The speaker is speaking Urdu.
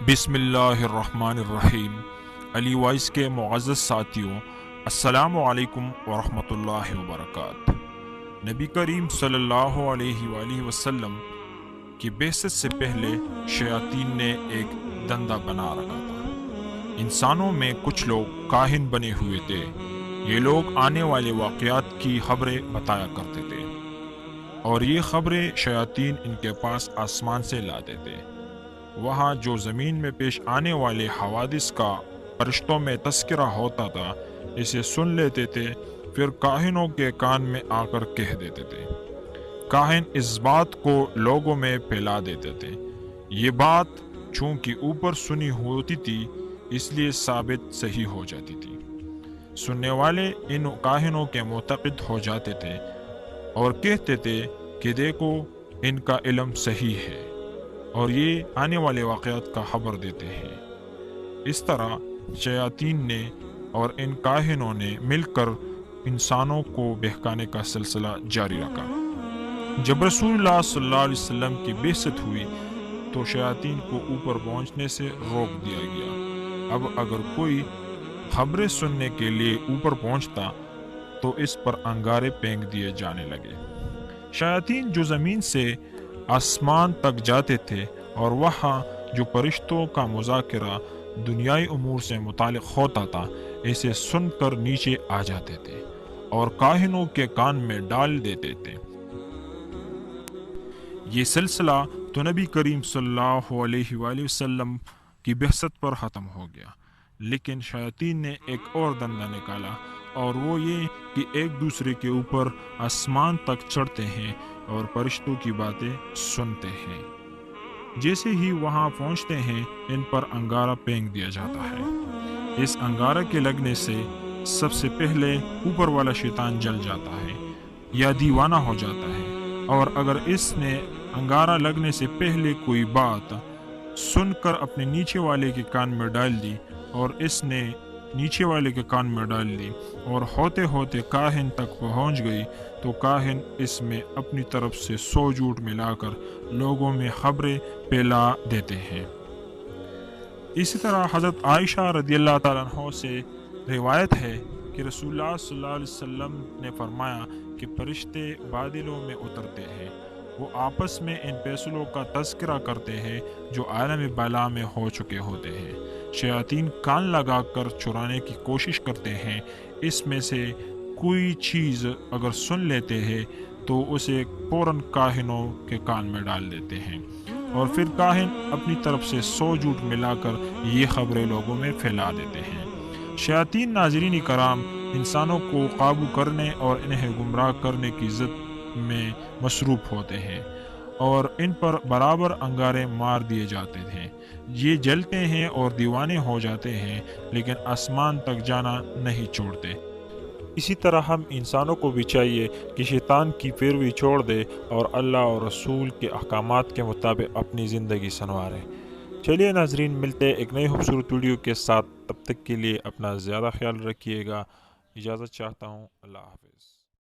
بسم اللہ الرحمن الرحیم۔ علی وائس کے معزز ساتھیوں، السلام علیکم ورحمۃ اللہ وبرکاتہ۔ نبی کریم صلی اللہ علیہ وآلہ وسلم کی بعثت سے پہلے شیاطین نے ایک دندہ بنا رکھا تھا۔ انسانوں میں کچھ لوگ کاہن بنے ہوئے تھے۔ یہ لوگ آنے والے واقعات کی خبریں بتایا کرتے تھے، اور یہ خبریں شیاطین ان کے پاس آسمان سے لاتے تھے۔ وہاں جو زمین میں پیش آنے والے حوادث کا فرشتوں میں تذکرہ ہوتا تھا، اسے سن لیتے تھے، پھر کاہنوں کے کان میں آ کر کہہ دیتے تھے۔ کاہن اس بات کو لوگوں میں پھیلا دیتے تھے۔ یہ بات چونکہ اوپر سنی ہوتی تھی، اس لیے ثابت صحیح ہو جاتی تھی۔ سننے والے ان کاہنوں کے معتقد ہو جاتے تھے اور کہتے تھے کہ دیکھو، ان کا علم صحیح ہے، اور یہ آنے والے واقعات کا خبر دیتے ہیں۔ اس طرح شیاطین نے اور ان کاہنوں نے مل کر انسانوں کو بہکانے کا سلسلہ جاری رکھا۔ جب رسول اللہ صلی اللہ علیہ وسلم کی بعثت ہوئی تو شیاطین کو اوپر پہنچنے سے روک دیا گیا۔ اب اگر کوئی خبریں سننے کے لیے اوپر پہنچتا تو اس پر انگارے پھینک دیے جانے لگے۔ شیاطین جو زمین سے آسمان تک جاتے تھے اور وہاں جو فرشتوں کا مذاکرہ دنیائی امور سے متعلق ہوتا تھا، اسے سن کر نیچے آ جاتے تھے اور کاہنوں کے کان میں ڈال دیتے تھے۔ یہ سلسلہ تو نبی کریم صلی اللہ علیہ وآلہ وسلم کی بعثت پر ختم ہو گیا، لیکن شیاطین نے ایک اور دندہ نکالا، اور وہ یہ کہ ایک دوسرے کے اوپر آسمان تک چڑھتے ہیں اور فرشتوں کی باتیں سنتے ہیں۔ جیسے ہی وہاں پہنچتے ہیں، ان پر انگارہ پھینک دیا جاتا ہے۔ اس انگارہ کے لگنے سے سب سے پہلے اوپر والا شیطان جل جاتا ہے یا دیوانہ ہو جاتا ہے، اور اگر اس نے انگارہ لگنے سے پہلے کوئی بات سن کر اپنے نیچے والے کے کان میں ڈال دی، اور اس نے نیچے والے کے کان میں ڈال دی، اور ہوتے ہوتے کاہن تک پہنچ گئی، تو کاہن اس میں اپنی طرف سے 100 جھوٹ ملا کر لوگوں میں خبریں پھیلا دیتے ہیں۔ اسی طرح حضرت عائشہ رضی اللہ تعالیٰ عنہ سے روایت ہے کہ رسول اللہ صلی اللہ علیہ وسلم نے فرمایا کہ فرشتے بادلوں میں اترتے ہیں، وہ آپس میں ان فیصلوں کا تذکرہ کرتے ہیں جو عالم بالا میں ہو چکے ہوتے ہیں۔ شیاطین کان لگا کر چرانے کی کوشش کرتے ہیں، اس میں سے کوئی چیز اگر سن لیتے ہیں تو اسے فوراً کاہنوں کے کان میں ڈال دیتے ہیں، اور پھر کاہن اپنی طرف سے 100 جھوٹ ملا کر یہ خبریں لوگوں میں پھیلا دیتے ہیں۔ شیاطین ناظرین کرام انسانوں کو قابو کرنے اور انہیں گمراہ کرنے کی ضد میں مصروف ہوتے ہیں، اور ان پر برابر انگارے مار دیے جاتے ہیں۔ یہ جلتے ہیں اور دیوانے ہو جاتے ہیں، لیکن آسمان تک جانا نہیں چھوڑتے۔ اسی طرح ہم انسانوں کو بھی چاہیے کہ شیطان کی پیروی چھوڑ دے اور اللہ اور رسول کے احکامات کے مطابق اپنی زندگی سنوارے۔ چلیے ناظرین، ملتے ہیں ایک نئی خوبصورت ویڈیو کے ساتھ، تب تک کے لیے اپنا زیادہ خیال رکھیے گا۔ اجازت چاہتا ہوں، اللہ حافظ۔